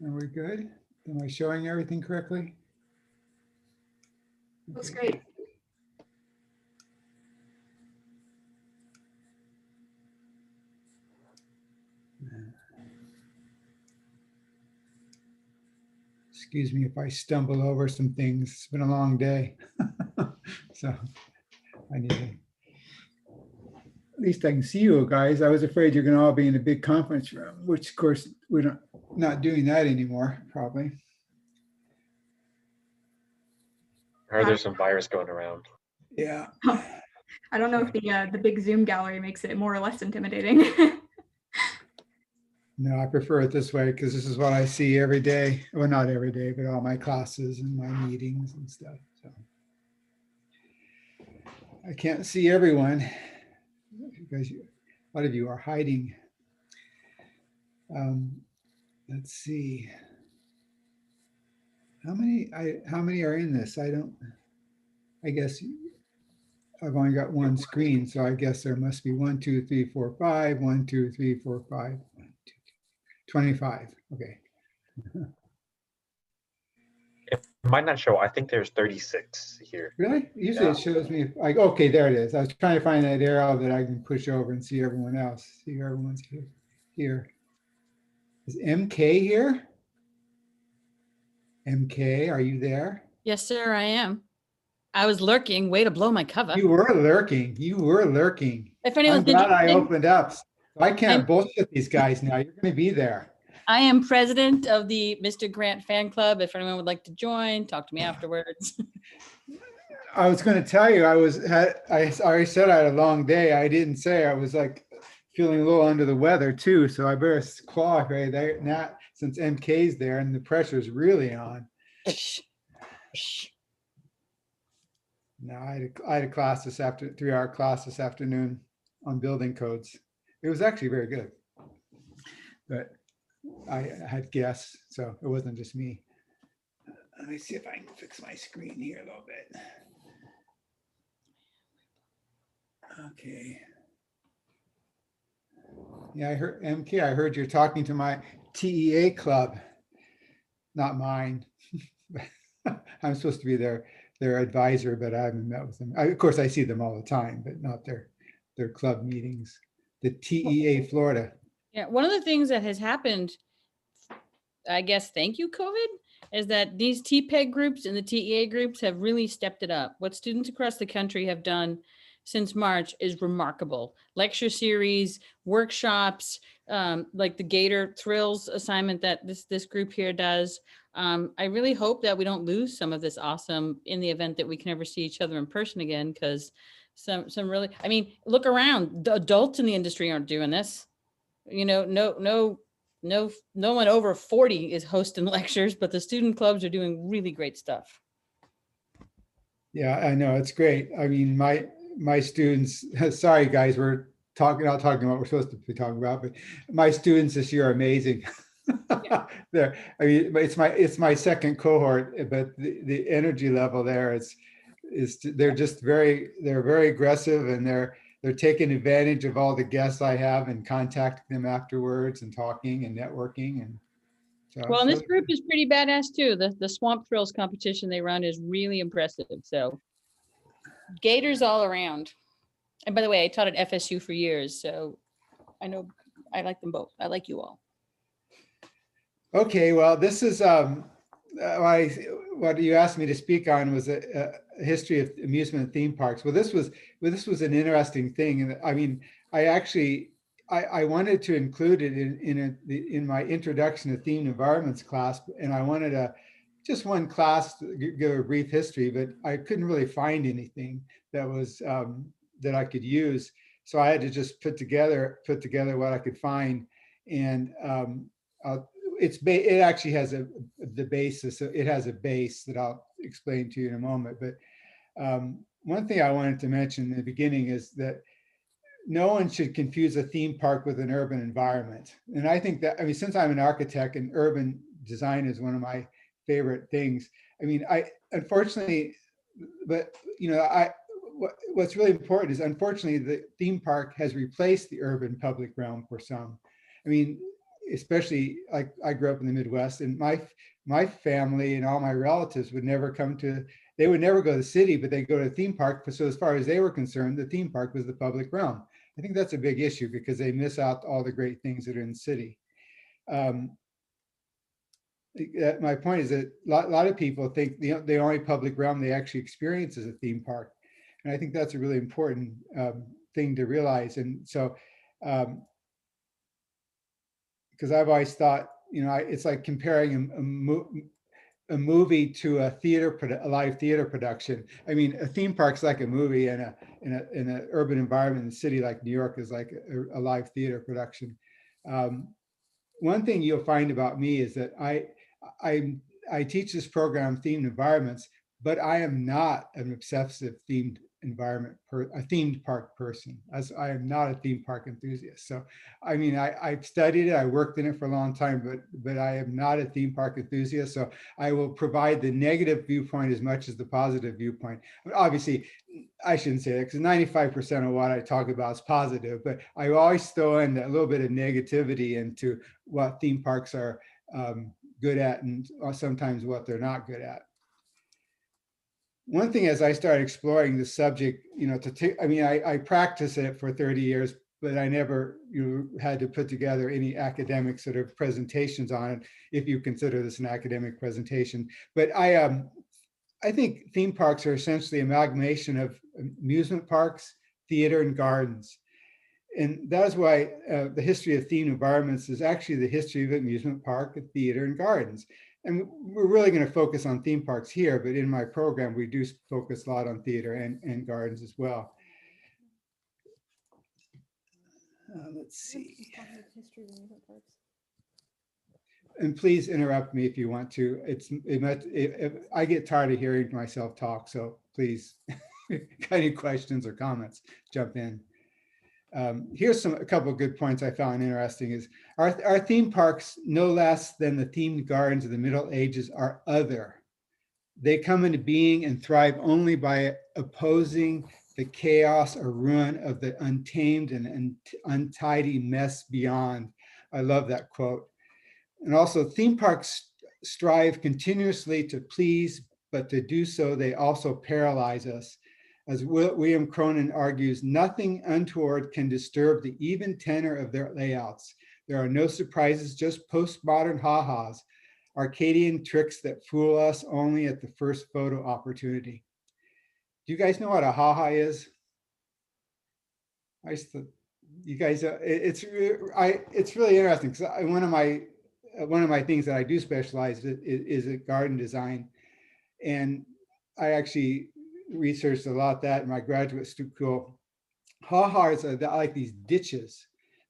Are we good? Am I showing everything correctly? Looks Okay. great. Excuse me if I stumble over some things. It's been a long day. So I need to, at least I can see you guys. I was afraid you're going to all be in a big conference room, which of course we're not doing that anymore, probably. I heard there's some virus going around. Yeah. I don't know if the big Zoom gallery makes it more or less intimidating. No, I prefer it this way because this is what I see every day. Well, not every day, but all my classes and my meetings and stuff. So I can't see everyone because a lot of you are hiding. Let's see. How many are in this? I guess I've only got one screen, so I guess there must be 1, 2, 3, 4, 5. 1, 2, 3, 4, 5. 25. Okay. It might not show. I think there's 36 here. Really? Usually it shows me like, okay, there it is. I was trying to find that arrow that I can push over and see everyone else. See everyone's here. Is MK here? MK, are you there? Yes, sir, I am. I was lurking. Way to blow my cover. You were lurking. You were lurking. If anyone's I'm glad I interested, opened up. I can't bullshit these guys now. You're going to be there. I am president of the Mr. Grant fan club. If anyone would like to join, talk to me afterwards. I was going to tell you, I already said I had a long day. I didn't say I was like feeling a little under the weather too. So I better qualify there now since MK's there and the pressure's really on. No, I had a class 3-hour class this afternoon on building codes. It was actually very good, but I had guests, so it wasn't just me. Let me see if I can fix my screen here a little bit. Okay. Yeah, I heard MK. I heard you're talking to my TEA club, not mine. I'm supposed to be their advisor, but I haven't met with them. Of course, I see them all the time, but not their club meetings. The TEA Florida. Yeah, one of the things that has happened, I guess, thank you, COVID, is that these TPED groups and the TEA groups have really stepped it up. What students across the country have done since March is remarkable. Lecture series, workshops, like the Gator Thrills assignment that this group here does. I really hope that we don't lose some of this awesome in the event that we can ever see each other in person again, because some really, I mean, look around, the adults in the industry aren't doing this. You know, no one over 40 is hosting lectures, but the student clubs are doing really great stuff. Yeah, I know, it's great. I mean, my students, sorry guys, we're not talking about what we're supposed to be talking about, but my students this year are amazing. Yeah. I mean, it's my second cohort, but the energy level there is they're very aggressive, and they're taking advantage of all the guests I have and contacting them afterwards and talking and networking. And so, well, and this group is pretty badass too. The Swamp Thrills competition they run is really impressive. So Gators all around. And by the way, I taught at FSU for years, so I know I like them both. I like you all. Okay, well, this is what you asked me to speak on was a history of amusement and theme parks. Well, this was an interesting thing, and I mean, I wanted to include it in my introduction to themed environments class, and I wanted just one class to give a brief history, but I couldn't really find anything that was that I could use, so I had to just put together what I could find, and it actually has the basis. It has a base that I'll explain to you in a moment. But one thing I wanted to mention in the beginning is that no one should confuse a theme park with an urban environment. And I think that, I mean, since I'm an architect and urban design is one of my favorite things. I mean, unfortunately, but you know, what's really important is, unfortunately, the theme park has replaced the urban public realm for some. I mean, especially like I grew up in the Midwest, and my family and all my relatives would never they would never go to the city, but they go to a theme park. So as far as they were concerned, the theme park was the public realm. I think that's a big issue because they miss out all the great things that are in the city. My point is that a lot of people think the only public realm they actually experience is a theme park. And I think that's a really important thing to realize. And so, because I've always thought, it's like comparing a movie to a live theater production. I mean, a theme park's like a movie, and in an urban environment in a city like New York is like a live theater production. One thing you'll find about me is that I teach this program, themed environments, but I am not an obsessive themed a themed park person, as I am not a theme park enthusiast. So, I mean, I've studied it, I worked in it for a long time, but I am not a theme park enthusiast. So I will provide the negative viewpoint as much as the positive viewpoint. Obviously, I shouldn't say that because 95% of what I talk about is positive, but I always throw in a little bit of negativity into what theme parks are good at and sometimes what they're not good at. One thing as I started exploring the subject, I practiced it for 30 years, but I never had to put together any academic sort of presentations on it, if you consider this an academic presentation. But I think theme parks are essentially amalgamation of amusement parks, theater, and gardens. And that's why the history of themed environments is actually the history of amusement park, theater, and gardens. And we're really going to focus on theme parks here, but in my program, we do focus a lot on theater and gardens as well. Let's see. And please interrupt me if you want to. I get tired of hearing myself talk, so please, got any questions or comments, jump in. Here's a couple of good points I found interesting is our theme parks, no less than the themed gardens of the Middle Ages, are other. They come into being and thrive only by opposing the chaos or ruin of the untamed and untidy mess beyond. I love that quote. And also, theme parks strive continuously to please, but to do so, they also paralyze us. As William Cronin argues, nothing untoward can disturb the even tenor of their layouts. There are no surprises, just postmodern ha-has, Arcadian tricks that fool us only at the first photo opportunity. Do you guys know what a ha-ha is? You guys, it's really interesting because one of my things that I do specialize is in garden design, and I actually researched a lot of that in my graduate school. Ha-has are like these ditches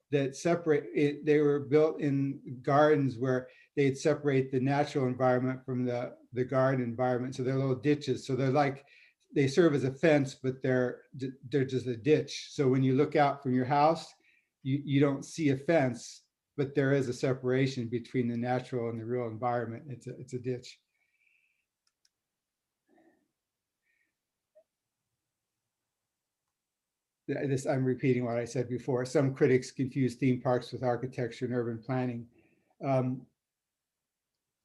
that separate it. They were built in gardens where they'd separate the natural environment from the garden environment. So they're little ditches. So they serve as a fence, but they're just a ditch. So when you look out from your house, you don't see a fence, but there is a separation between the natural and the real environment. It's a ditch. I'm repeating what I said before. Some critics confuse theme parks with architecture and urban planning. One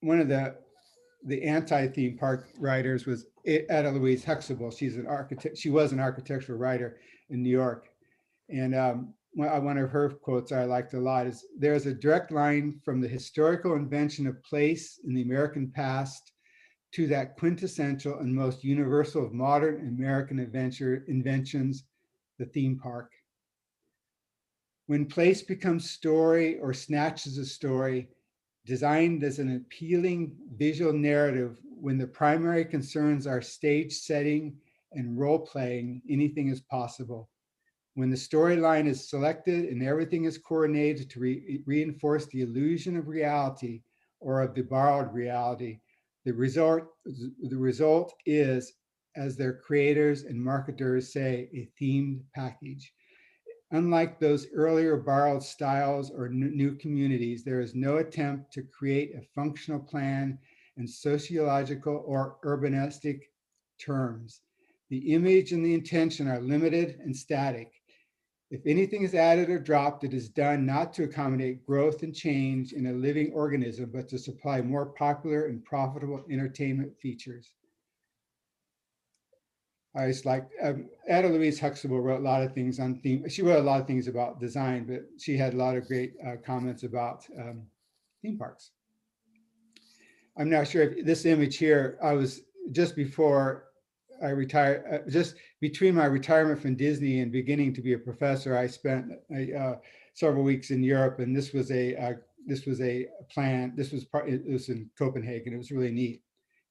of the anti-theme park writers was Ada Louise Huxtable. She's an architect. She was an architectural writer in New York. And one of her quotes I liked a lot is, "There's a direct line from the historical invention of place in the American past to that quintessential and most universal of modern American inventions, the theme park. When place becomes story or snatches a story, designed as an appealing visual narrative, when the primary concerns are stage setting and role playing, anything is possible. When the storyline is selected and everything is coordinated to reinforce the illusion of reality or of the borrowed reality, the result is, as their creators and marketers say, a themed package. Unlike those earlier borrowed styles or new communities, there is no attempt to create a functional plan in sociological or urbanistic terms. The image and the intention are limited and static. If anything is added or dropped, it is done not to accommodate growth and change in a living organism, but to supply more popular and profitable entertainment features. I was like, Ada Louise Huxtable wrote a lot of things on theme. She wrote a lot of things about design, but she had a lot of great comments about theme parks. I'm not sure if this image here, I was just before I retired, just between my retirement from Disney and beginning to be a professor, I spent several weeks in Europe, and this was a plan. This was it was in Copenhagen. It was really neat.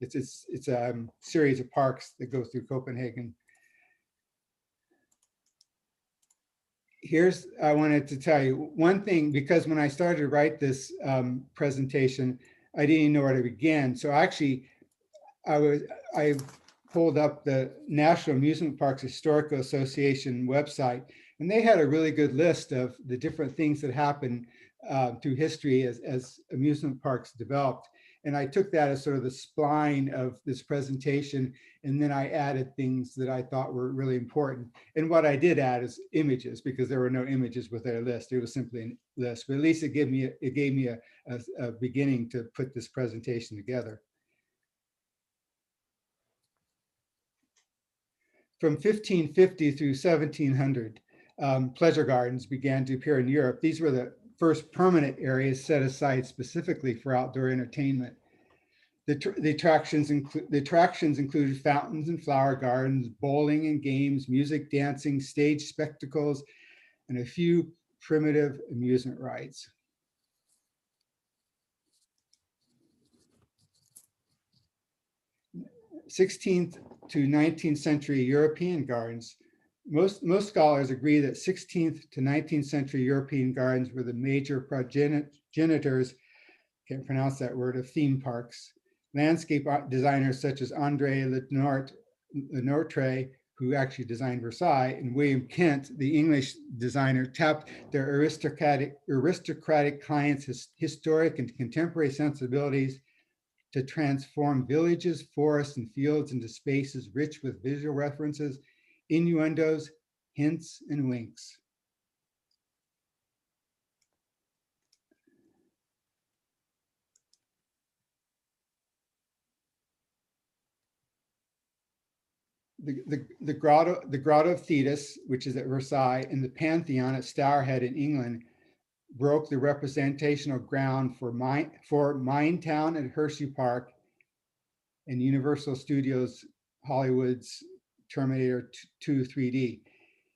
It's a series of parks that go through Copenhagen. Here's, I wanted to tell you one thing, because when I started to write this presentation, I didn't even know where to begin. So actually, I pulled up the National Amusement Parks Historical Association website, and they had a really good list of the different things that happened through history as amusement parks developed. And I took that as sort of the spline of this presentation, and then I added things that I thought were really important. And what I did add is images, because there were no images with their list. It was simply a list, but at least it gave me a beginning to put this presentation together. From 1550 through 1700, pleasure gardens began to appear in Europe. These were the first permanent areas set aside specifically for outdoor entertainment. The attractions included fountains and flower gardens, bowling and games, music, dancing, stage spectacles, and a few primitive amusement rides. 16th to 19th century European gardens. Most scholars agree that 16th to 19th century European gardens were the major progenitors, can't pronounce that word, of theme parks. Landscape designers such as André Lenotre, who actually designed Versailles, and William Kent, the English designer, tapped their aristocratic clients' historic and contemporary sensibilities to transform villages, forests, and fields into spaces rich with visual references, innuendos, hints, and winks. The Grotto of Thetis, which is at Versailles, and the Pantheon at Stourhead in England, broke the representational ground for Minetown at Hershey Park and Universal Studios Hollywood's Terminator 2 3D.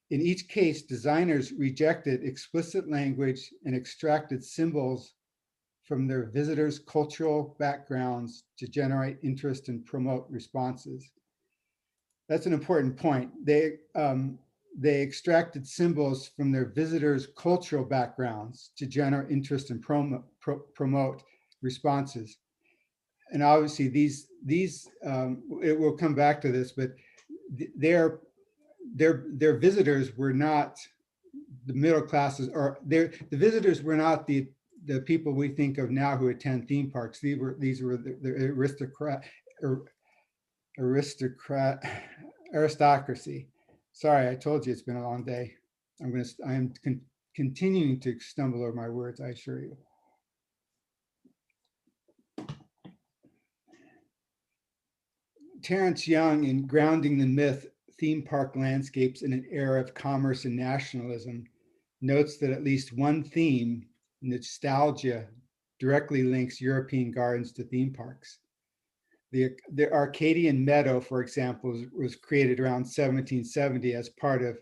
In each case, designers rejected explicit language and extracted symbols from their visitors' cultural backgrounds to generate interest and promote responses. That's an important point. They extracted symbols from their visitors' cultural backgrounds to generate interest and promote responses. And obviously these it will come back to this, but their visitors were not the middle classes, or the visitors were not the people we think of now who attend theme parks. These were the aristocracy. Sorry, I told you it's been a long day. I am continuing to stumble over my words, I assure you. Terence Young, in Grounding the Myth, Theme Park Landscapes in an Era of Commerce and Nationalism, notes that at least one theme, nostalgia, directly links European gardens to theme parks. The Arcadian Meadow, for example, was created around 1770 as part of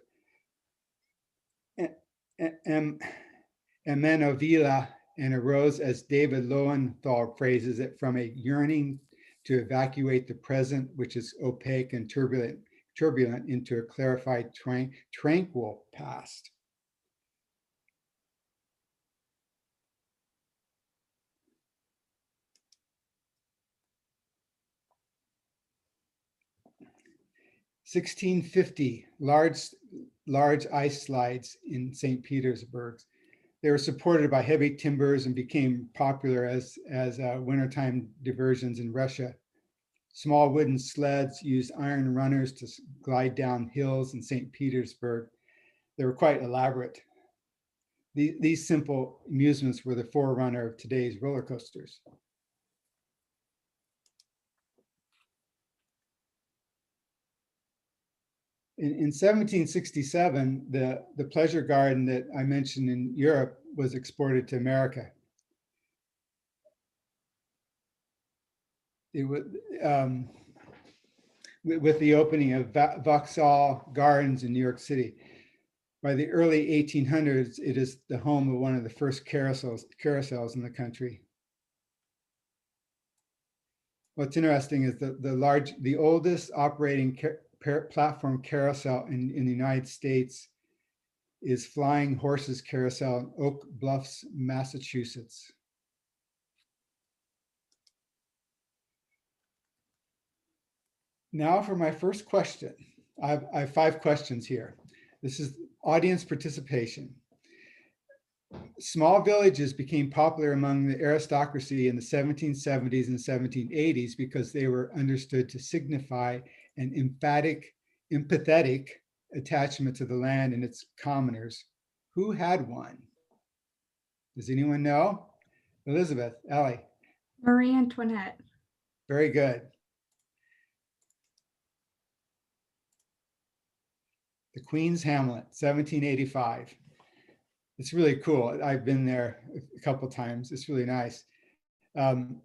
Amenovilla, and arose, as David Lowenthal phrases it, from a yearning to evacuate the present, which is opaque and turbulent, into a clarified, tranquil past. (1650) large ice slides in St. Petersburg. They were supported by heavy timbers and became popular as wintertime diversions in Russia. Small wooden sleds used iron runners to glide down hills in St. Petersburg. They were quite elaborate. These simple amusements were the forerunner of today's roller coasters. In 1767, the pleasure garden that I mentioned in Europe was exported to America. It was with the opening of Vauxhall Gardens in New York City. By the early 1800s, it is the home of one of the first carousels in the country. What's interesting is the oldest operating platform carousel in the United States is Flying Horses Carousel in Oak Bluffs, Massachusetts. Now for my first question. I have 5 questions here. This is audience participation. Small villages became popular among the aristocracy in the 1770s and 1780s because they were understood to signify an empathetic attachment to the land and its commoners. Who had one? Does anyone know? Elizabeth, Ellie. Marie Antoinette. Very good. The Queen's Hamlet, 1785. It's really cool. I've been there a couple times. It's really nice. The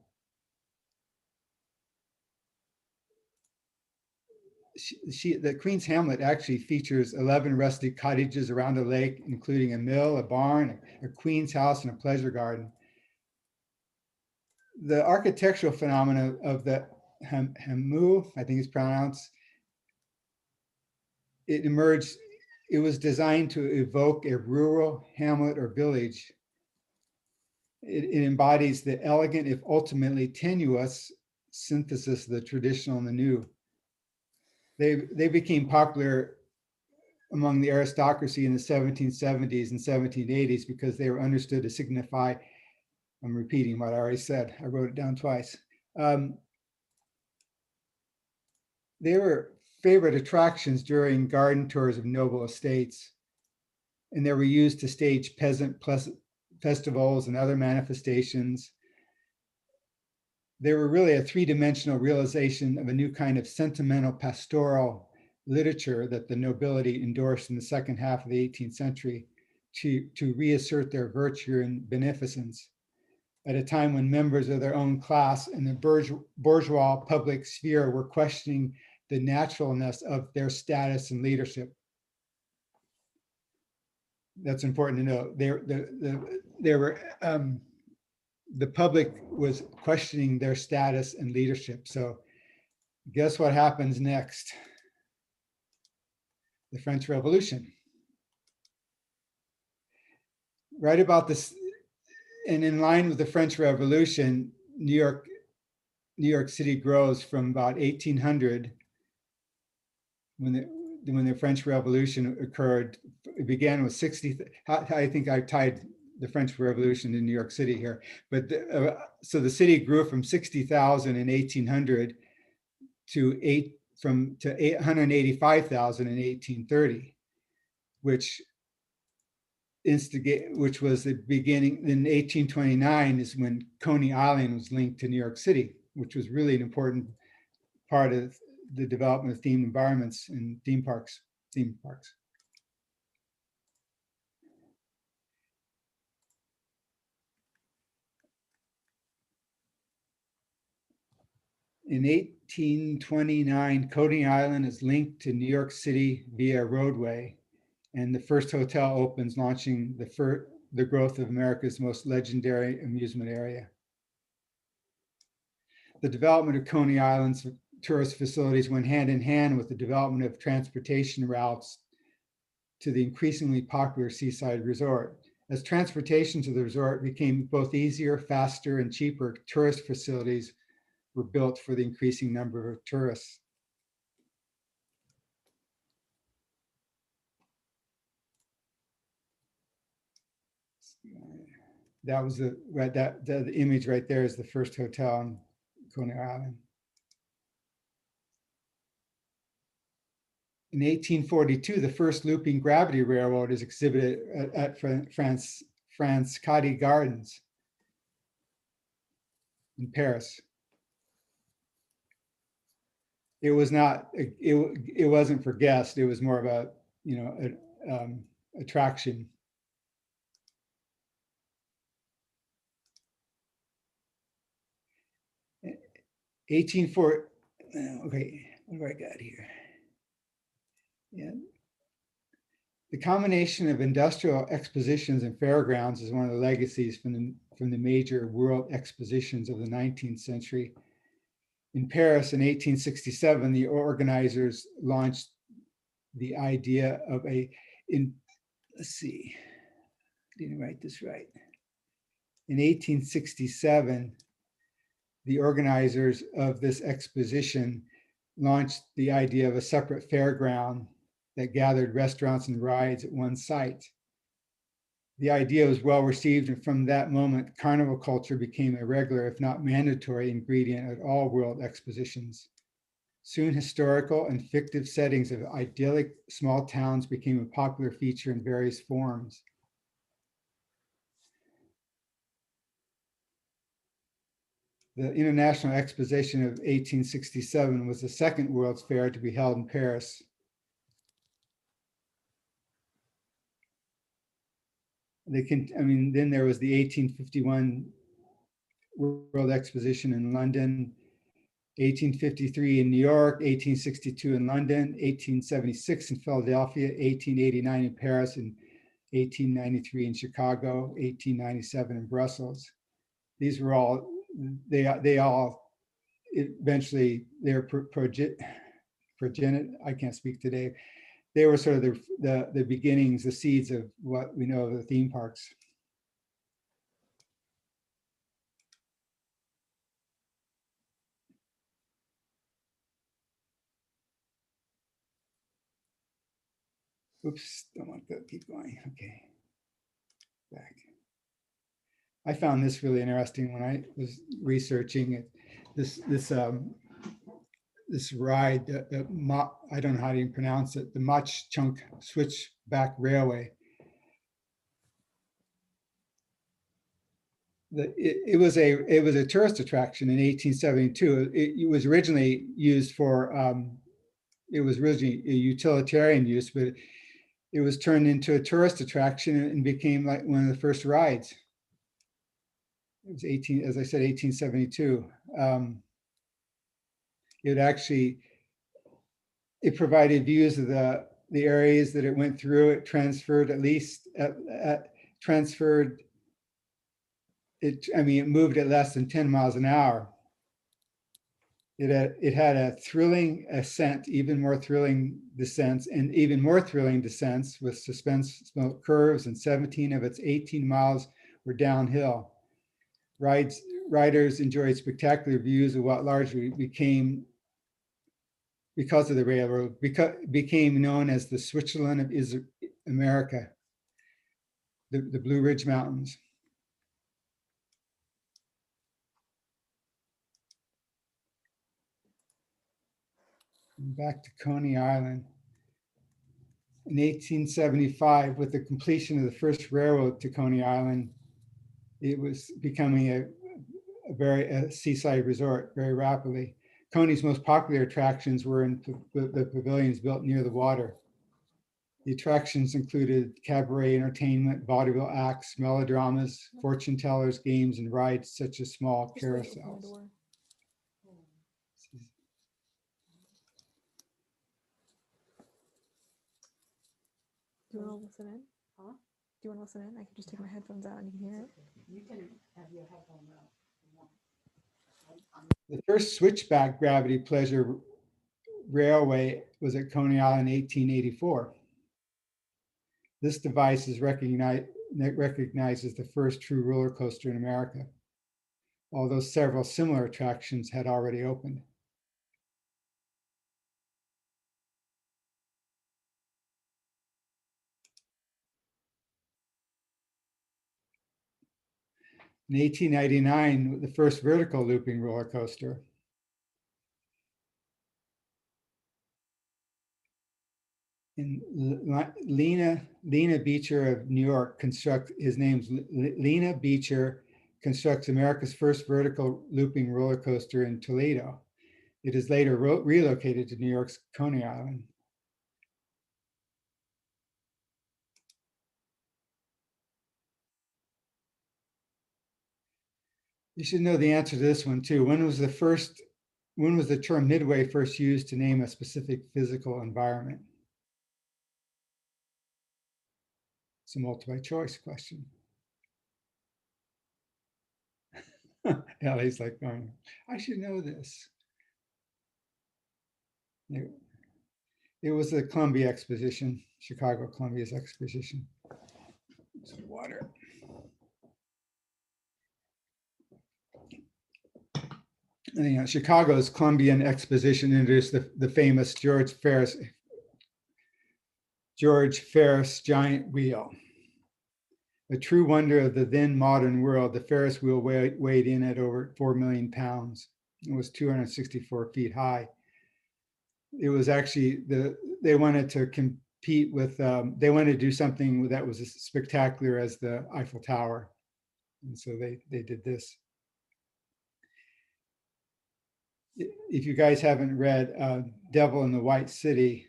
Queen's Hamlet actually features 11 rustic cottages around the lake, including a mill, a barn, a queen's house, and a pleasure garden. The architectural phenomena of the Hamu, I think it's pronounced, it emerged. It was designed to evoke a rural hamlet or village. It embodies the elegant, if ultimately tenuous, synthesis of the traditional and the new. They became popular among the aristocracy in the 1770s and 1780s because they were understood to signify, I'm repeating what I already said, I wrote it down twice. They were favorite attractions during garden tours of noble estates, and they were used to stage peasant festivals and other manifestations. They were really a 3-dimensional realization of a new kind of sentimental pastoral literature that the nobility endorsed in the second half of the 18th century to reassert their virtue and beneficence at a time when members of their own class in the bourgeois public sphere were questioning the naturalness of their status and leadership. That's important to know. The public was questioning their status and leadership. So guess what happens next? The French Revolution. Right about this, and in line with the French Revolution, New York City grows from about 1800, when the French Revolution occurred. It began with 60. I think I tied the French Revolution in New York City here, but so the city grew from 60,000 in 1800 to 885,000 in 1830, which was the beginning. In 1829 is when Coney Island was linked to New York City, which was really an important part of the development of themed environments and theme parks. In 1829, Coney Island is linked to New York City via a roadway, and the first hotel opens, launching the growth of America's most legendary amusement area. The development of Coney Island's tourist facilities went hand in hand with the development of transportation routes to the increasingly popular seaside resort. As transportation to the resort became both easier, faster, and cheaper, tourist facilities were built for the increasing number of tourists. That was the image right there is the first hotel in Coney Island. In 1842, the first looping gravity railroad is exhibited at Frascati Gardens in Paris. It was not, it wasn't for guests. It was more of a, you know, attraction. Okay, what do I got here? Yeah. The combination of industrial expositions and fairgrounds is one of the legacies from the major world expositions of the 19th century. In Paris in 1867, the organizers launched the idea of let's see, I didn't write this right. In 1867, the organizers of this exposition launched the idea of a separate fairground that gathered restaurants and rides at one site. The idea was well received, and from that moment, carnival culture became a regular, if not mandatory, ingredient at all world expositions. Soon, historical and fictive settings of idyllic small towns became a popular feature in various forms. The International Exposition of 1867 was the second World's Fair to be held in Paris. Then there was the 1851 World Exposition in London, 1853 in New York, 1862 in London, 1876 in Philadelphia, 1889 in Paris, and 1893 in Chicago, 1897 in Brussels. These were all, they all eventually, they're I can't speak today. They were sort of the beginnings, the seeds of what we know of the theme parks. Oops, don't want to keep going. Okay, back. I found this really interesting when I was researching it. This ride, I don't know how to even pronounce it, the Mach Chunk Switchback Railway. It was a tourist attraction in 1872. It was originally used for it was originally a utilitarian use, but it was turned into a tourist attraction and became like one of the first rides. It was as I said, 1872. It provided views of the areas that it went through. It transferred it moved at less than 10 miles an hour. It had a thrilling ascent, even more thrilling descents, and even more thrilling descents with suspense curves, and 17 of its 18 miles were downhill. Riders enjoyed spectacular views of what largely became, because of the railroad, became known as the Switzerland of America, the Blue Ridge Mountains. Back to Coney Island. In 1875, with the completion of the first railroad to Coney Island, it was becoming a seaside resort very rapidly. Coney's most popular attractions were in the pavilions built near the water. The attractions included cabaret entertainment, vaudeville acts, melodramas, fortune tellers, games, and rides such as small carousels. Do you want to listen in? Huh? Do you want to listen in? I can just take my headphones out and you can hear it. You can have your headphones out. The first switchback gravity pleasure railway was at Coney Island in 1884. This device is recognizes the first true roller coaster in America, although several similar attractions had already opened. In 1899, the first vertical looping roller coaster. And Lena Beecher of New York his name's Lena Beecher, constructs America's first vertical looping roller coaster in Toledo. It is later relocated to New York's Coney Island. You should know the answer to this one too. When was the term midway first used to name a specific physical environment? It's a multiple choice question. Ellie's like, I should know this. It was the Columbia Exposition, Chicago Columbia's Exposition. Some water. And, Chicago's Columbian Exposition introduced the famous George Ferris giant wheel. A true wonder of the then modern world, the Ferris wheel weighed in at over 4 million pounds. It was 264 feet high. It was actually they wanted to compete with, they wanted to do something that was as spectacular as the Eiffel Tower. And so they did this. If you guys haven't read Devil in the White City,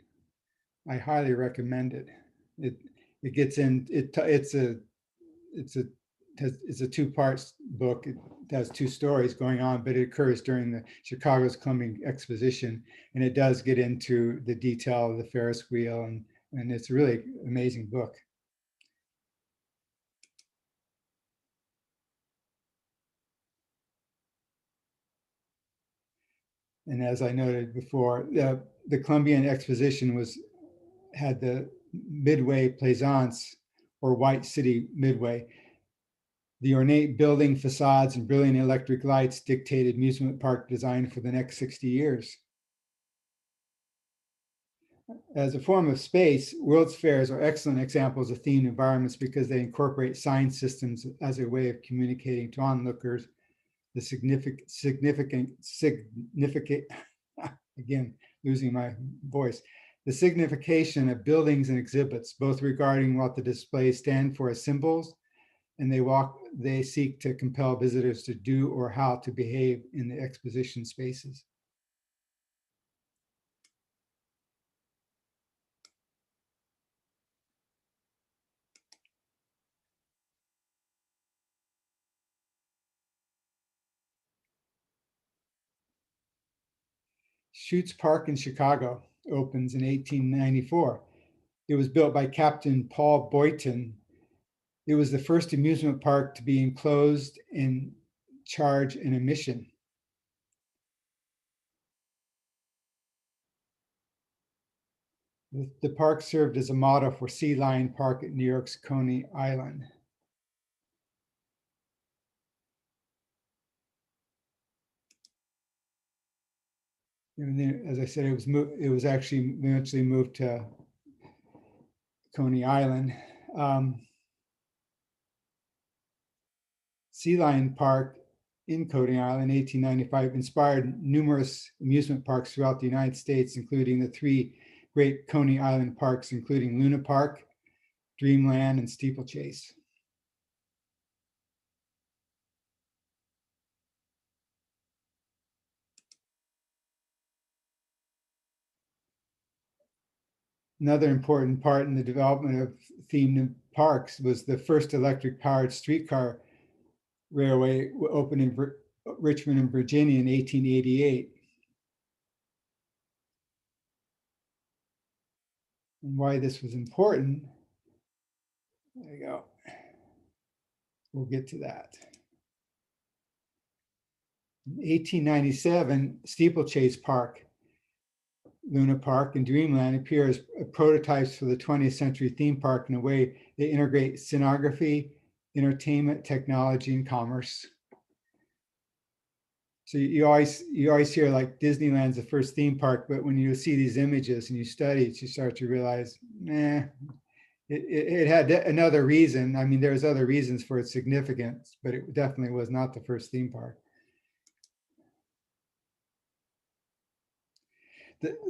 I highly recommend it. It gets in, it's a two-part book. It has two stories going on, but it occurs during the Chicago's Columbian Exposition, and it does get into the detail of the Ferris wheel, and it's a really amazing book. And as I noted before, the Columbian Exposition had the Midway Plaisance, or White City Midway. The ornate building facades and brilliant electric lights dictated amusement park design for the next 60 years. As a form of space, World's Fairs are excellent examples of themed environments because they incorporate sign systems as a way of communicating to onlookers the significant, again, losing my voice, the signification of buildings and exhibits, both regarding what the displays stand for as symbols, and they seek to compel visitors to do or how to behave in the exposition spaces. Schutz Park in Chicago opens in 1894. It was built by Captain Paul Boynton. It was the first amusement park to be enclosed and charge an admission. The park served as a model for Sea Lion Park at New York's Coney Island. And then, as I said, it was actually eventually moved to Coney Island. Sea Lion Park in Coney Island, 1895, inspired numerous amusement parks throughout the United States, including the three great Coney Island parks, including Luna Park, Dreamland, and Steeplechase. Another important part in the development of themed parks was the first electric-powered streetcar railway opened in Richmond in Virginia in 1888. And why this was important, there you go. We'll get to that. In 1897, Steeplechase Park, Luna Park, and Dreamland appear as prototypes for the 20th century theme park in a way they integrate scenography, entertainment, technology, and commerce. So you always hear like Disneyland's the first theme park, but when you see these images and you study it, you start to realize, it had another reason. I mean, there's other reasons for its significance, but it definitely was not the first theme park.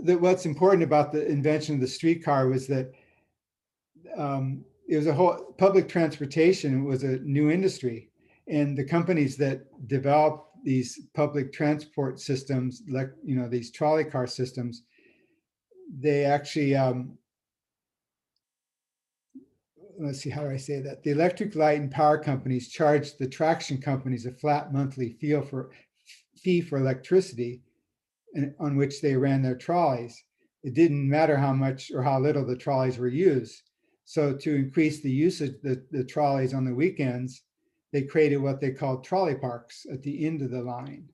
what's important about the invention of the streetcar was that it was a whole public transportation was a new industry, and the companies that developed these public transport systems, like these trolley car systems, they actually let's see, how do I say that? The electric light and power companies charged the traction companies a flat monthly fee for electricity, and on which they ran their trolleys. It didn't matter how much or how little the trolleys were used. So to increase the usage, the trolleys on the weekends, they created what they called trolley parks at the end of the line.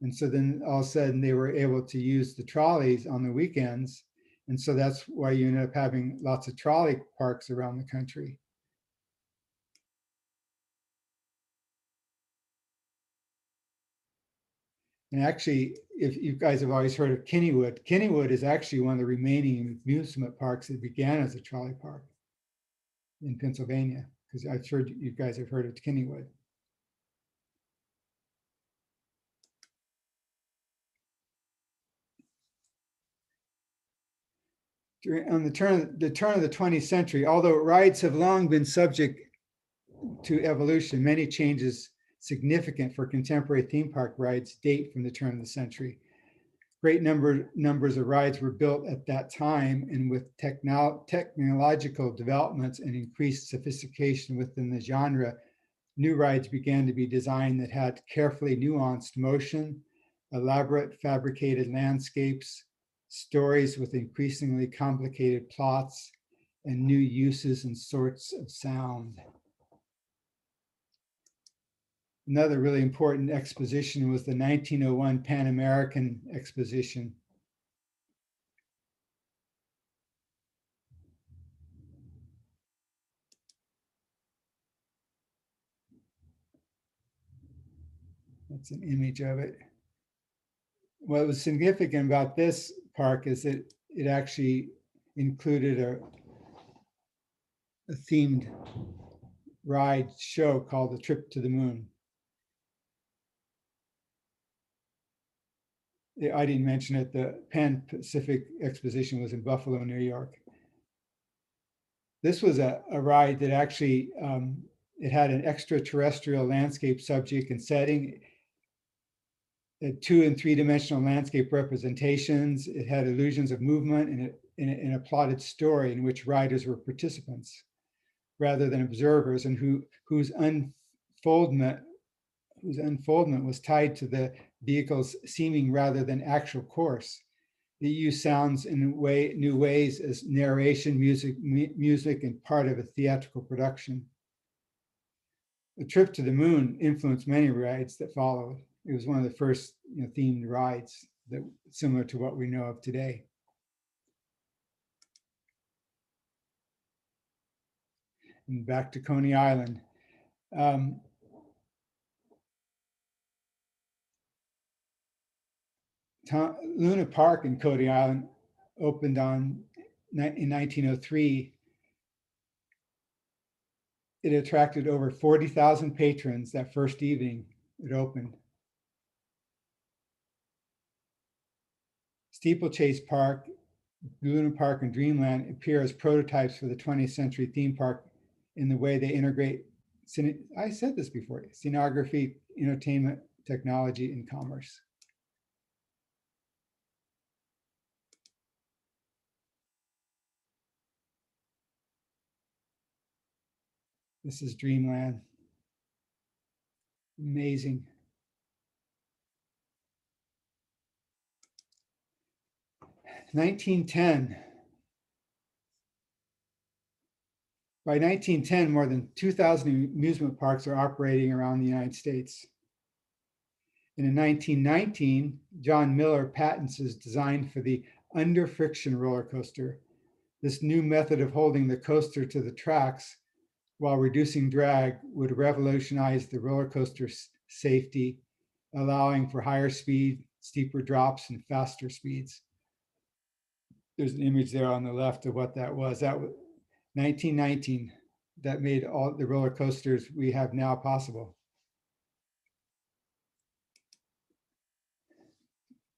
And so then all of a sudden they were able to use the trolleys on the weekends. And so that's why you end up having lots of trolley parks around the country. And actually, if you guys have always heard of Kennywood, Kennywood is actually one of the remaining amusement parks that began as a trolley park in Pennsylvania, because I'm sure you guys have heard of Kennywood. On the turn of the 20th century, although rides have long been subject to evolution, many changes significant for contemporary theme park rides date from the turn of the century. Great numbers of rides were built at that time, and with technological developments and increased sophistication within the genre, new rides began to be designed that had carefully nuanced motion, elaborate fabricated landscapes, stories with increasingly complicated plots, and new uses and sorts of sound. Another really important exposition was the 1901 Pan American Exposition. That's an image of it. What was significant about this park is that it actually included a themed ride show called The Trip to the Moon. I didn't mention it, the Pan Pacific Exposition was in Buffalo, New York. This was a ride that actually, it had an extraterrestrial landscape subject and setting. It had 2- and 3-dimensional landscape representations. It had illusions of movement and a plotted story in which riders were participants rather than observers, and whose unfoldment was tied to the vehicle's seeming rather than actual course. It used sounds in new ways as narration, music, and part of a theatrical production. The Trip to the Moon influenced many rides that followed. It was one of the first themed rides that similar to what we know of today. And back to Coney Island. Luna Park in Coney Island opened in 1903. It attracted over 40,000 patrons that first evening it opened. Steeplechase Park, Luna Park, and Dreamland appear as prototypes for the 20th century theme park in the way they integrate, I said this before, scenography, entertainment, technology, and commerce. This is Dreamland. Amazing. By 1910, more than 2,000 amusement parks are operating around the United States. And in 1919, John Miller patents his design for the under friction roller coaster. This new method of holding the coaster to the tracks while reducing drag would revolutionize the roller coaster safety, allowing for higher speed, steeper drops, and faster speeds. There's an image there on the left of what that was. That was 1919. That made all the roller coasters we have now possible.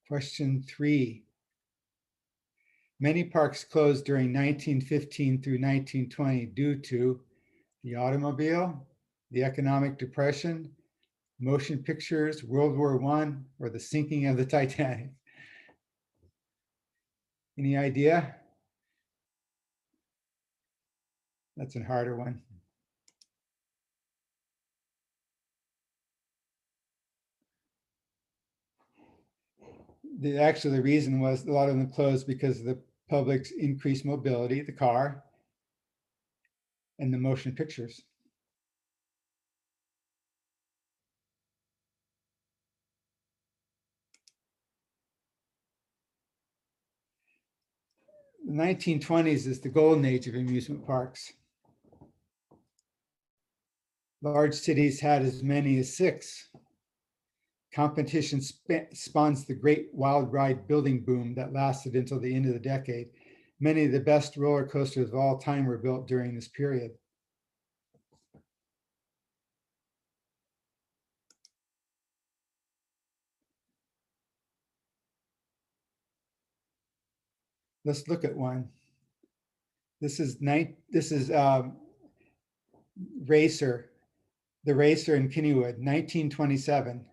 Question 3. Many parks closed during 1915 through 1920 due to the automobile, the economic depression, motion pictures, World War I, or the sinking of the Titanic. Any idea? That's a harder one. Actually, the reason was a lot of them closed because of the public's increased mobility, the car, and the motion pictures. The 1920s is the golden age of amusement parks. Large cities had as many as 6. Competition spawns the great wild ride building boom that lasted until the end of the decade. Many of the best roller coasters of all time were built during this period. Let's look at one. This is Racer, the Racer in Kennywood, 1927.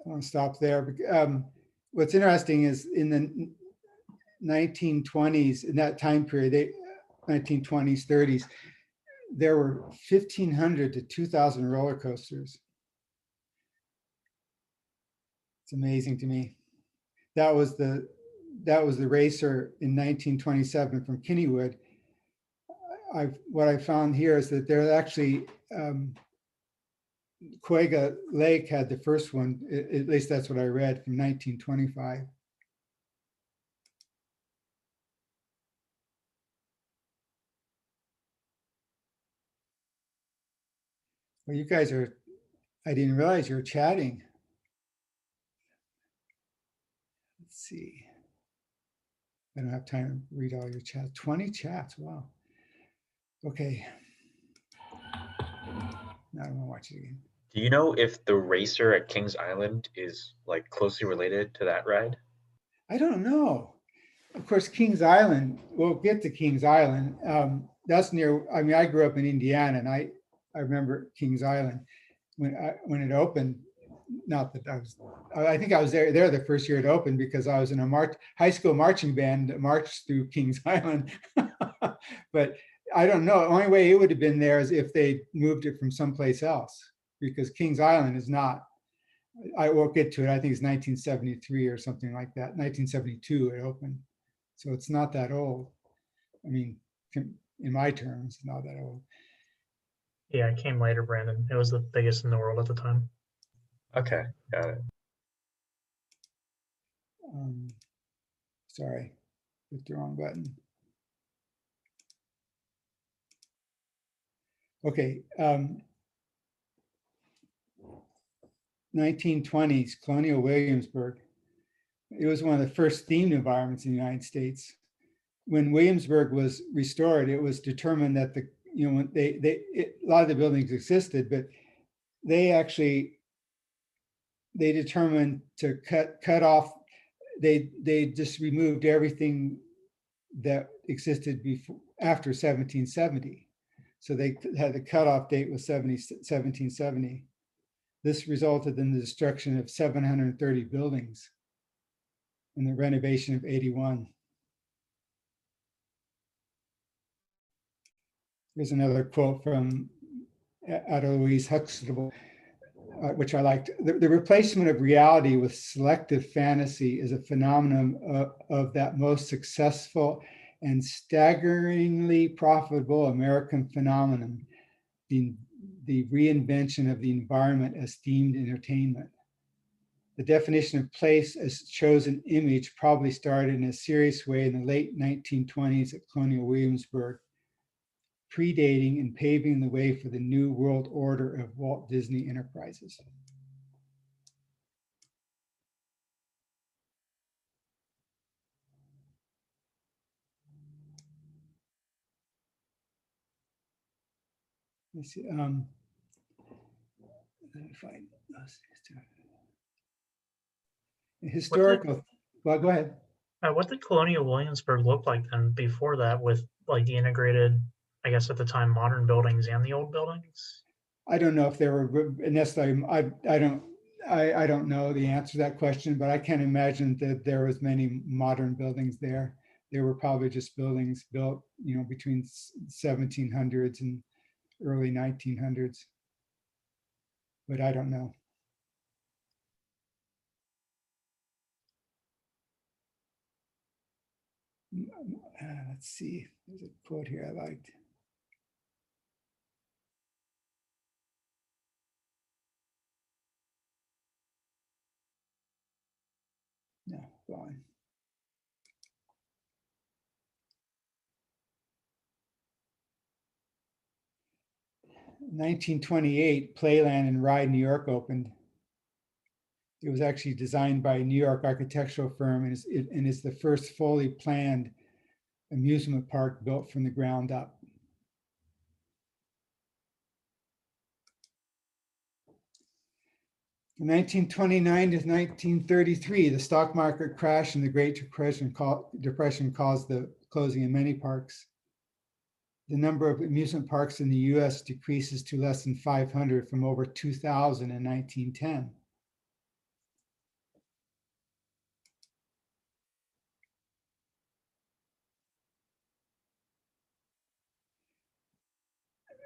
I'll stop there. What's interesting is in the 1920s, in that time period, 1920s, 30s, there were 1,500 to 2,000 roller coasters. It's amazing to me. That was the Racer in 1927 from Kennywood. What I found here is that there actually Cuega Lake had the first one, at least that's what I read, from 1925. Well, you guys are, I didn't realize you were chatting. Let's see. I don't have time to read all your chats. 20 chats, wow. Okay. Now I want to watch it again. Do you know if the Racer at Kings Island is like closely related to that ride? I don't know. Of course, Kings Island, we'll get to Kings Island. That's near, I mean, I grew up in Indiana and I remember Kings Island when it opened. Not that I think I was there the first year it opened because I was in a high school marching band that marched through Kings Island. But I don't know, the only way it would have been there is if they moved it from someplace else, because Kings Island is not, I won't get to it, I think it's 1973 or something like that. 1972 it opened. So it's not that old. I mean, in my terms, not that old. Yeah, it came later, Brandon. It was the biggest in the world at the time. Okay, got it. Sorry, hit the wrong button. Okay. 1920s, Colonial Williamsburg. It was one of the first themed environments in the United States. When Williamsburg was restored, it was determined that a lot of the buildings existed, but they determined to cut off. They just removed everything that existed before after 1770. So they had the cutoff date was 1770. This resulted in the destruction of 730 buildings and the renovation of 81. Here's another quote from Ada Louise Huxtable, which I liked. The replacement of reality with selective fantasy is a phenomenon of that most successful and staggeringly profitable American phenomenon, the reinvention of the environment as themed entertainment. The definition of place as chosen image probably started in a serious way in the late 1920s at Colonial Williamsburg, predating and paving the way for the new world order of Walt Disney Enterprises. Let's see. Let me find those. Historical. Well, go ahead. What did Colonial Williamsburg look like then before that with like the integrated, I guess at the time, modern buildings and the old buildings? I don't know if there were necessarily, I don't know the answer to that question, but I can't imagine that there was many modern buildings there. They were probably just buildings built, between 1700s and early 1900s. But I don't know. Let's see, there's a quote here I liked. No, go on. In 1928, Playland in Rye, New York opened. It was actually designed by a New York architectural firm and is the first fully planned amusement park built from the ground up. From 1929 to 1933, the stock market crash and the Great Depression caused the closing of many parks. The number of amusement parks in the US decreases to less than 500 from over 2,000 in 1910.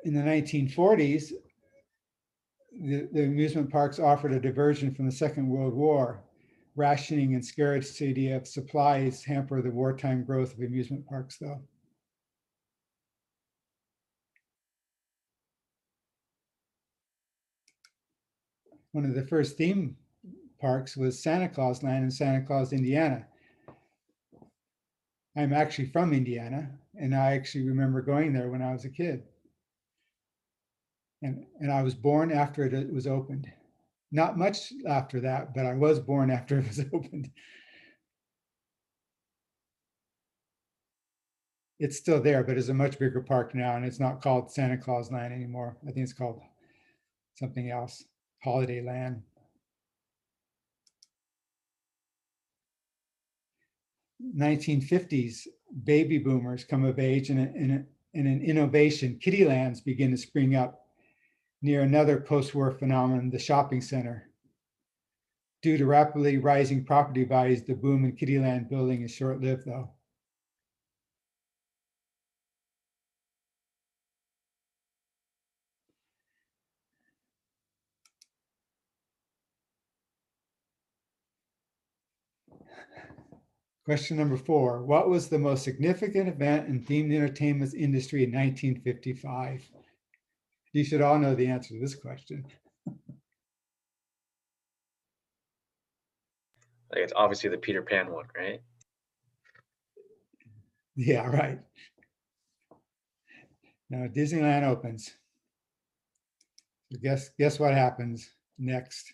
In the 1940s, the amusement parks offered a diversion from the Second World War. Rationing and scarcity of supplies hamper the wartime growth of amusement parks, though. One of the first theme parks was Santa Claus Land in Santa Claus, Indiana. I'm actually from Indiana, and I actually remember going there when I was a kid. And I was born after it was opened. Not much after that, but I was born after it was opened. It's still there, but it's a much bigger park now, and it's not called Santa Claus Land anymore. I think it's called something else, Holiday Land. 1950s, baby boomers come of age and an innovation. Kittylands begin to spring up near another post-war phenomenon, the shopping center. Due to rapidly rising property values, the boom in Kittyland building is short-lived, though. Question number 4, what was the most significant event in themed entertainment industry in 1955? You should all know the answer to this question. Like it's obviously the Peter Pan one, right? Yeah, right. Now Disneyland opens. So guess what happens next?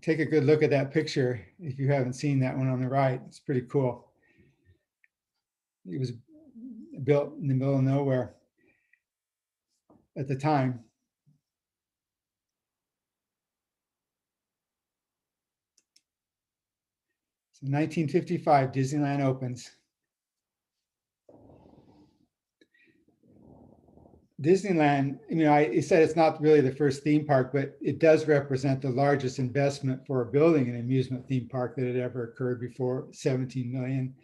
Take a good look at that picture if you haven't seen that one on the right. It's pretty cool. It was built in the middle of nowhere at the time. So 1955, Disneyland opens. Disneyland, I said it's not really the first theme park, but it does represent the largest investment for building an amusement theme park that had ever occurred before, 17 million.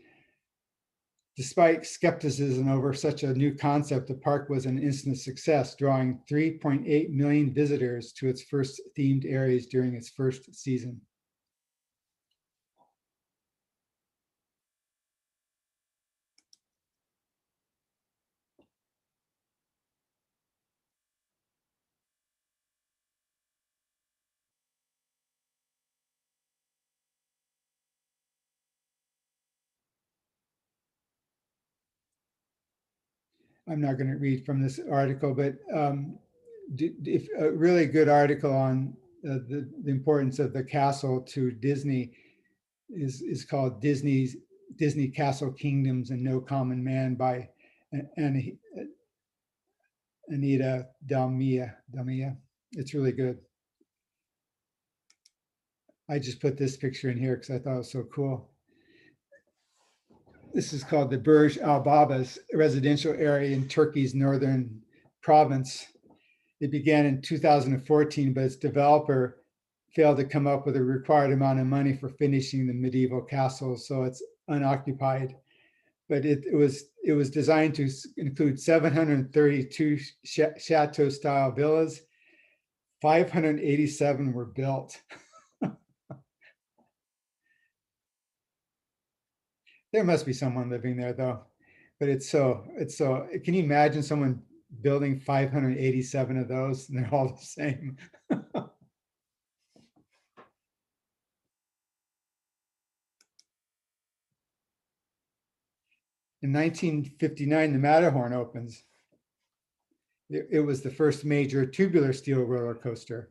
Despite skepticism over such a new concept, the park was an instant success, drawing 3.8 million visitors to its first themed areas during its first season. I'm not going to read from this article, but if a really good article on the importance of the castle to Disney is called Disney Castle Kingdoms and No Common Man by Anita Damia. It's really good. I just put this picture in here because I thought it was so cool. This is called the Burj Al Babas residential area in Turkey's northern province. It began in 2014, but its developer failed to come up with a required amount of money for finishing the medieval castle, so it's unoccupied. But it was designed to include 732 chateau-style villas. 587 were built. There must be someone living there though, but it's so, can you imagine someone building 587 of those and they're all the same? In 1959, the Matterhorn opens. It was the first major tubular steel roller coaster.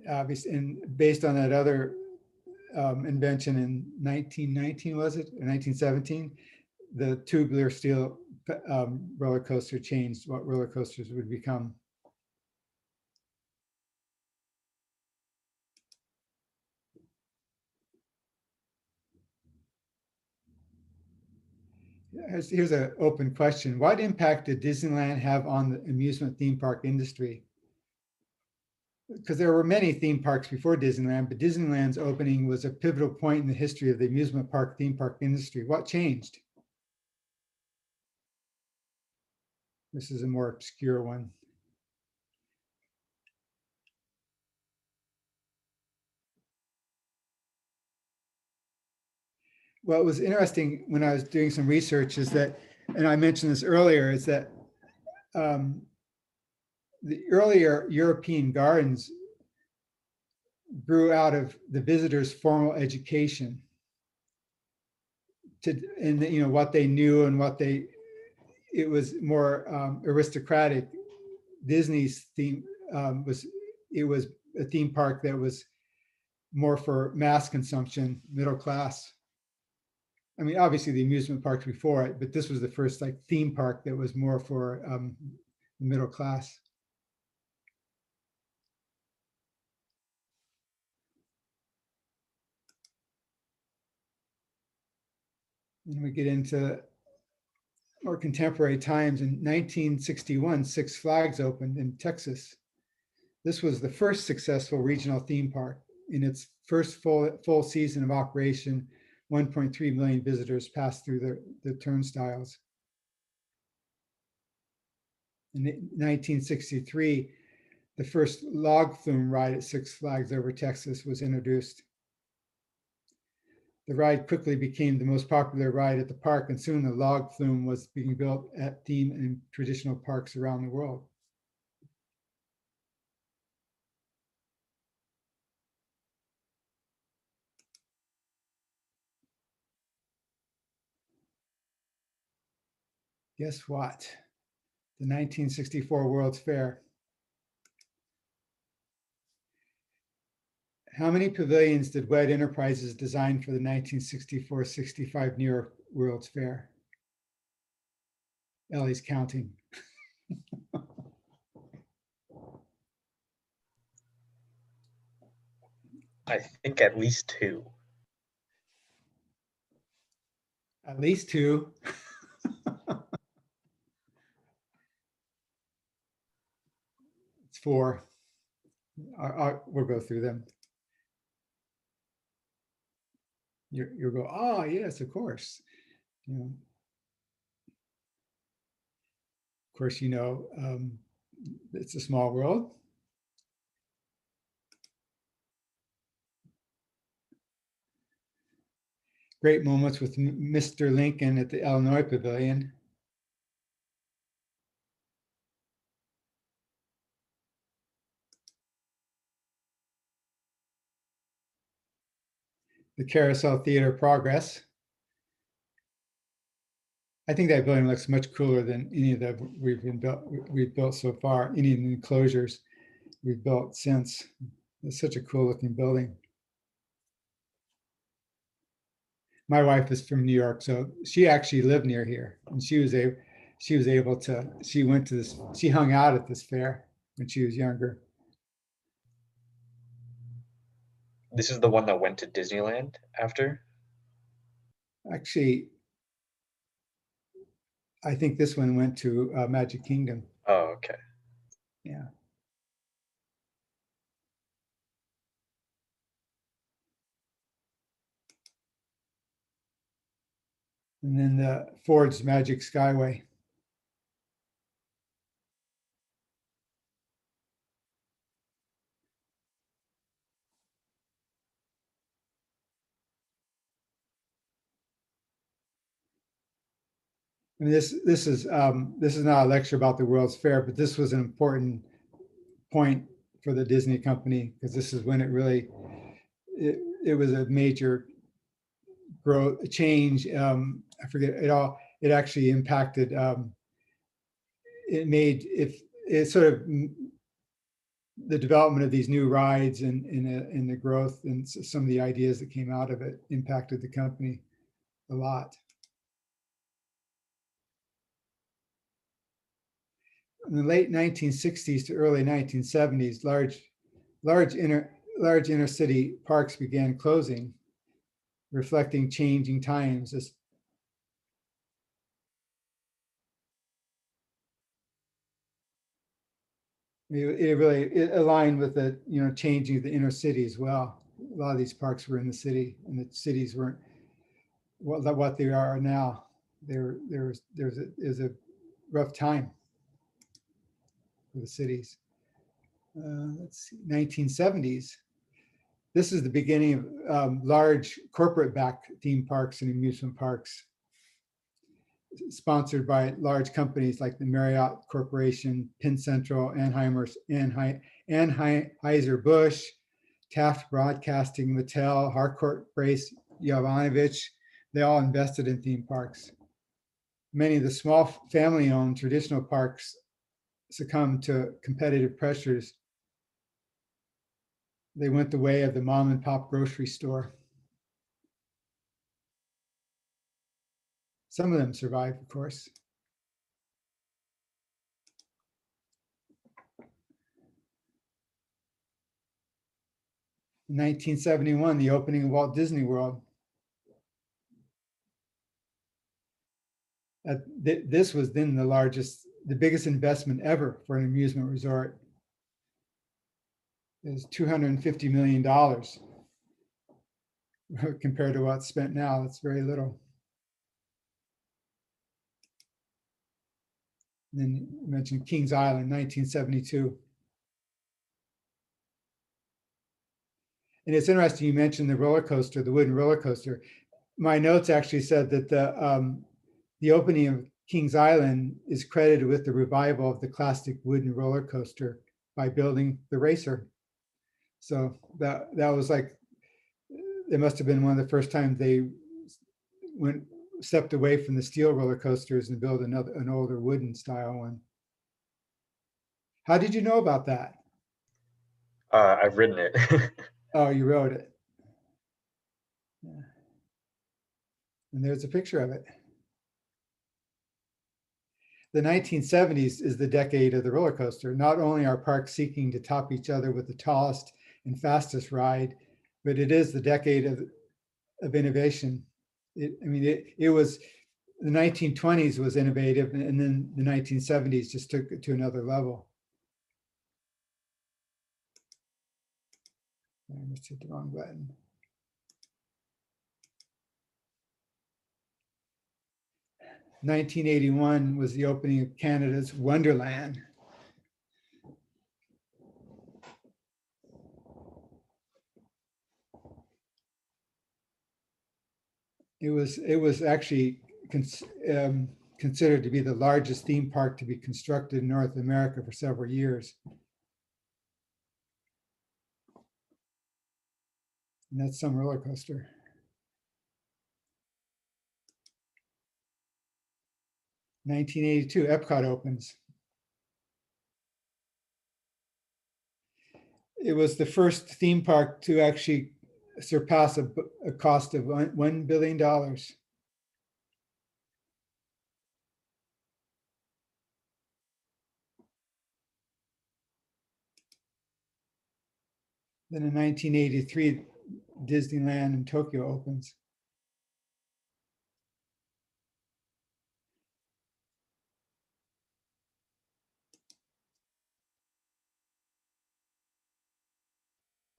Obviously, and based on that other invention in 1919, was it? Or 1917? The tubular steel roller coaster changed what roller coasters would become. Here's an open question. What impact did Disneyland have on the amusement theme park industry? Because there were many theme parks before Disneyland, but Disneyland's opening was a pivotal point in the history of the amusement park theme park industry. What changed? This is a more obscure one. Well, it was interesting when I was doing some research is that, and I mentioned this earlier, is that the earlier European gardens grew out of the visitors' formal education and what they knew and it was more aristocratic. Disney's theme was a theme park that was more for mass consumption, middle class. I mean, obviously the amusement parks before it, but this was the first like theme park that was more for the middle class. And we get into more contemporary times. In 1961, Six Flags opened in Texas. This was the first successful regional theme park. In its first full season of operation, 1.3 million visitors passed through the turnstiles. In 1963, the first log flume ride at Six Flags over Texas was introduced. The ride quickly became the most popular ride at the park, and soon the log flume was being built at theme and traditional parks around the world. Guess what? The 1964 World's Fair. How many pavilions did WED Enterprises design for the 1964-65 New York World's Fair? Ellie's counting. I think at least 2. At least 2. It's 4. We'll go through them. You'll go, oh, yes, of course. You know, of course, it's a small world. Great moments with Mr. Lincoln at the Illinois Pavilion. The Carousel Theater Progress. I think that building looks much cooler than any of that we've built so far, any of the enclosures we've built since. It's such a cool looking building. My wife is from New York, so she actually lived near here, and she hung out at this fair when she was younger. This is the one that went to Disneyland after? Actually, I think this one went to Magic Kingdom. Oh, okay. Yeah. And then the Ford's Magic Skyway. And this is not a lecture about the World's Fair, but this was an important point for the Disney company, because this is when it was a major growth change. I forget it all. It actually impacted. It sort of the development of these new rides and the growth and some of the ideas that came out of it impacted the company a lot. In the late 1960s to early 1970s, large inner city parks began closing, reflecting changing times. It aligned with the changing of the inner city as well. A lot of these parks were in the city, and the cities weren't what they are now. There's a rough time for the cities. Let's see, 1970s. This is the beginning of large corporate-backed theme parks and amusement parks, sponsored by large companies like the Marriott Corporation, Penn Central, Anheuser-Busch, Taft Broadcasting, Mattel, Harcourt Brace, Yovanovitch. They all invested in theme parks. Many of the small family-owned traditional parks succumbed to competitive pressures. They went the way of the mom and pop grocery store. Some of them survived, of course. In 1971, the opening of Walt Disney World. This was then the biggest investment ever for an amusement resort. It was $250 million. Compared to what's spent now, that's very little. And then you mentioned Kings Island, 1972. And it's interesting, you mentioned the roller coaster, the wooden roller coaster. My notes actually said that the opening of Kings Island is credited with the revival of the classic wooden roller coaster by building the racer. So that was like, it must have been one of the first times they stepped away from the steel roller coasters and built an older wooden style one. How did you know about that? I've written it. Oh, you wrote it. Yeah. And there's a picture of it. The 1970s is the decade of the roller coaster. Not only are parks seeking to top each other with the tallest and fastest ride, but it is the decade of innovation. It was, the 1920s was innovative, and then the 1970s just took it to another level. I just hit the wrong button. In 1981 was the opening of Canada's Wonderland. It was actually considered to be the largest theme park to be constructed in North America for several years. And that's some roller coaster. In 1982, Epcot opens. It was the first theme park to actually surpass a cost of $1 billion. Then in 1983, Disneyland in Tokyo opens.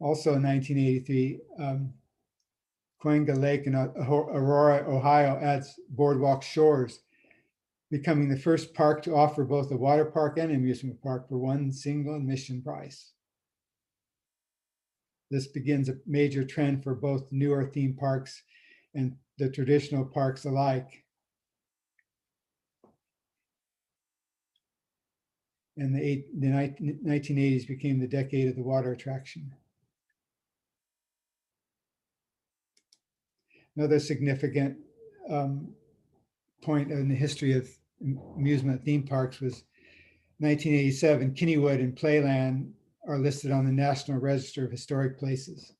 Also in 1983, Cahuenga Lake in Aurora, Ohio adds Boardwalk Shores, becoming the first park to offer both a water park and amusement park for one single admission price. This begins a major trend for both newer theme parks and the traditional parks alike. And the 1980s became the decade of the water attraction. Another significant point in the history of amusement theme parks was 1987, Kennywood and Playland are listed on the National Register of Historic Places.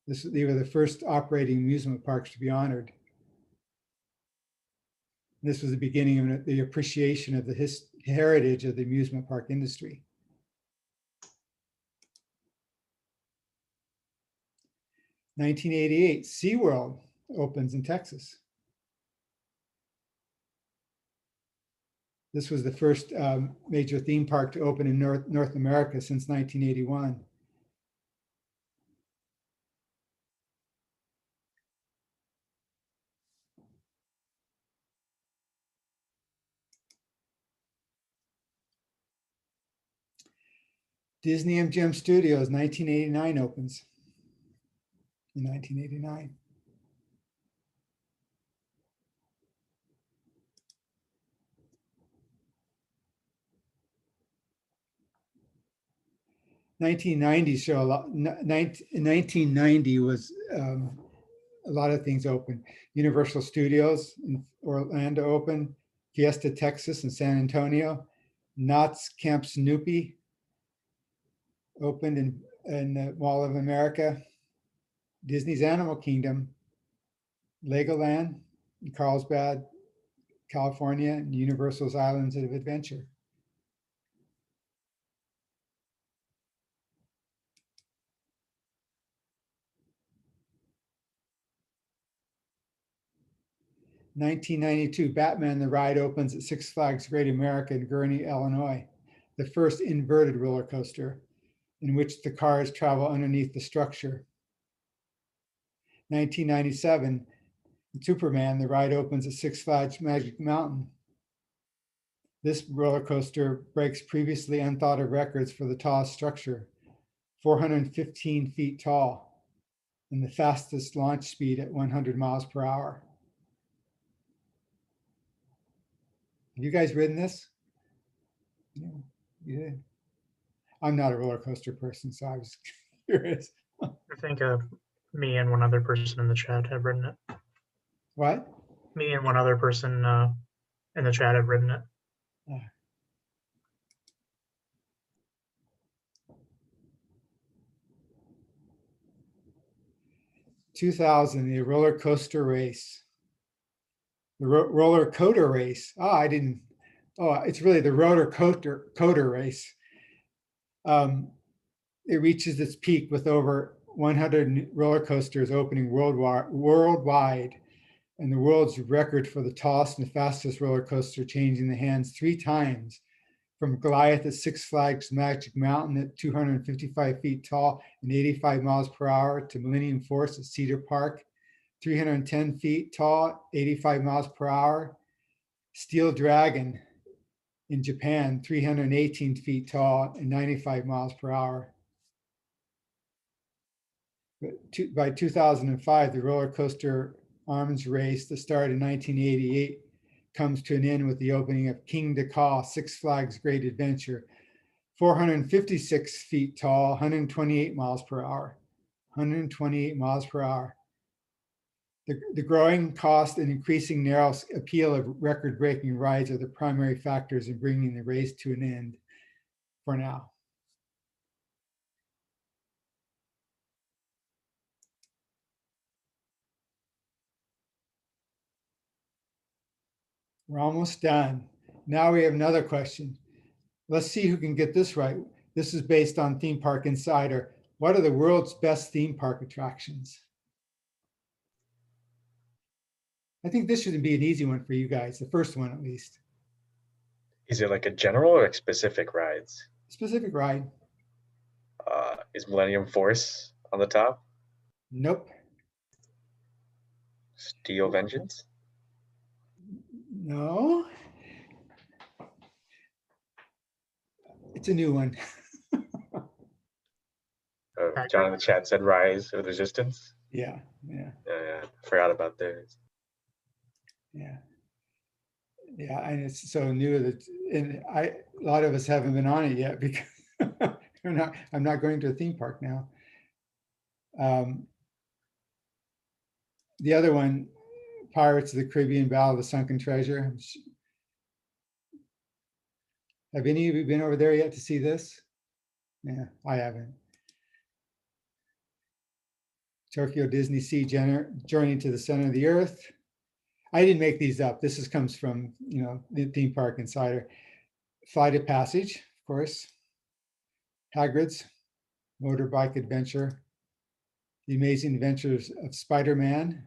They were the first operating amusement parks to be honored. This was the beginning of the appreciation of the heritage of the amusement park industry. 1988, SeaWorld opens in Texas. This was the first major theme park to open in North America since 1981. Disney MGM Studios, 1989 opens. In 1989. '90s show a lot. 1990 was a lot of things open. Universal Studios in Orlando opened, Fiesta Texas in San Antonio, Knott's Camp Snoopy opened in the Mall of America, Disney's Animal Kingdom, Legoland in Carlsbad, California, and Universal's Islands of Adventure. In 1992, Batman the Ride opens at Six Flags Great America in Gurnee, Illinois, the first inverted roller coaster in which the cars travel underneath the structure. 1997, Superman the Ride opens at Six Flags Magic Mountain. This roller coaster breaks previously unthought of records for the tallest structure, 415 feet tall, and the fastest launch speed at 100 miles per hour. Have you guys ridden this? Yeah, you did. I'm not a roller coaster person, so I was curious. I think me and one other person in the chat have written it. What? Me and one other person in the chat have written it. 2000, the roller coaster race. The roller coaster race. Oh, I didn't. Oh, it's really the roller coaster race. It reaches its peak with over 100 roller coasters opening worldwide, and the world's record for the tallest and fastest roller coaster changing the hands 3 times, from Goliath at Six Flags Magic Mountain at 255 feet tall and 85 miles per hour to Millennium Force at Cedar Park, 310 feet tall, 85 miles per hour. Steel Dragon in Japan, 318 feet tall and 95 miles per hour. By 2005, the roller coaster arms race that started in 1988 comes to an end with the opening of King Dakar Six Flags Great Adventure, 456 feet tall, 128 miles per hour, 128 miles per hour. The growing cost and increasing narrow appeal of record-breaking rides are the primary factors in bringing the race to an end for now. We're almost done. Now we have another question. Let's see who can get this right. This is based on Theme Park Insider. What are the world's best theme park attractions? I think this should be an easy one for you guys, the first one at least. Is it like a general or like specific rides? Specific ride? Is Millennium Force on the top? Nope. Steel Vengeance? No. It's a new one. John in the chat said Rise of the Resistance. Yeah. Yeah, forgot about theirs. Yeah, and it's so new that, and a lot of us haven't been on it yet because I'm not going to a theme park now. The other one, Pirates of the Caribbean: Battle of the Sunken Treasure. Have any of you been over there yet to see this? Yeah, I haven't. Tokyo Disney Sea Journey to the Center of the Earth. I didn't make these up. This comes from, the Theme Park Insider. Flight of Passage, of course. Hagrid's Motorbike Adventure. The Amazing Adventures of Spider-Man.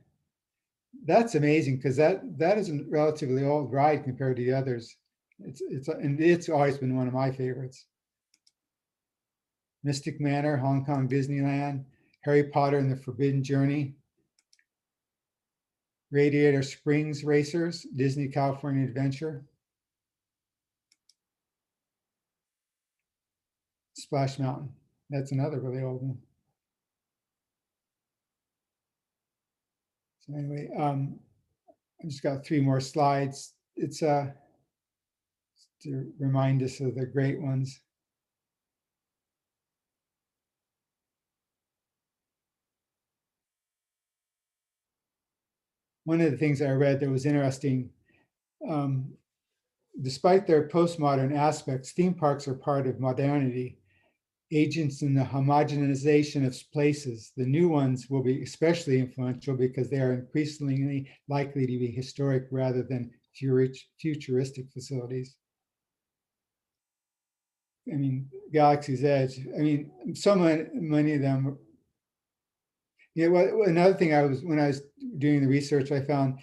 That's amazing because that is a relatively old ride compared to the others. It's always been one of my favorites. Mystic Manor, Hong Kong Disneyland. Harry Potter and the Forbidden Journey. Radiator Springs Racers, Disney California Adventure. Splash Mountain, that's another really old one. So anyway, I just got 3 more slides. It's to remind us of the great ones. One of the things I read that was interesting, despite their postmodern aspects, theme parks are part of modernity, agents in the homogenization of places. The new ones will be especially influential because they are increasingly likely to be historic rather than futuristic facilities. I mean, Galaxy's Edge, I mean, so many of them. Another thing when I was doing the research, I found,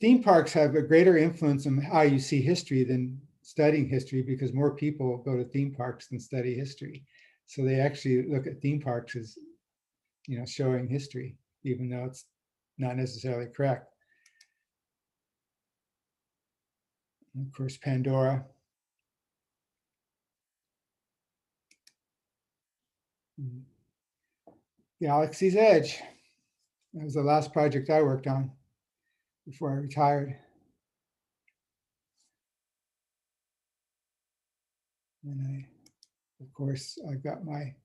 theme parks have a greater influence on how you see history than studying history because more people go to theme parks than study history. So they actually look at theme parks as, showing history, even though it's not necessarily correct. And of course, Pandora. Galaxy's Edge. That was the last project I worked on before I retired. And of course, I've got my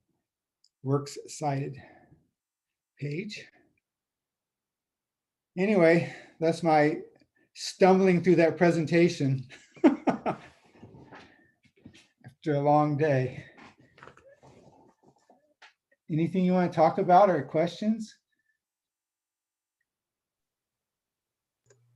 works cited page. Anyway, that's my stumbling through that presentation after a long day. Anything you want to talk about or questions?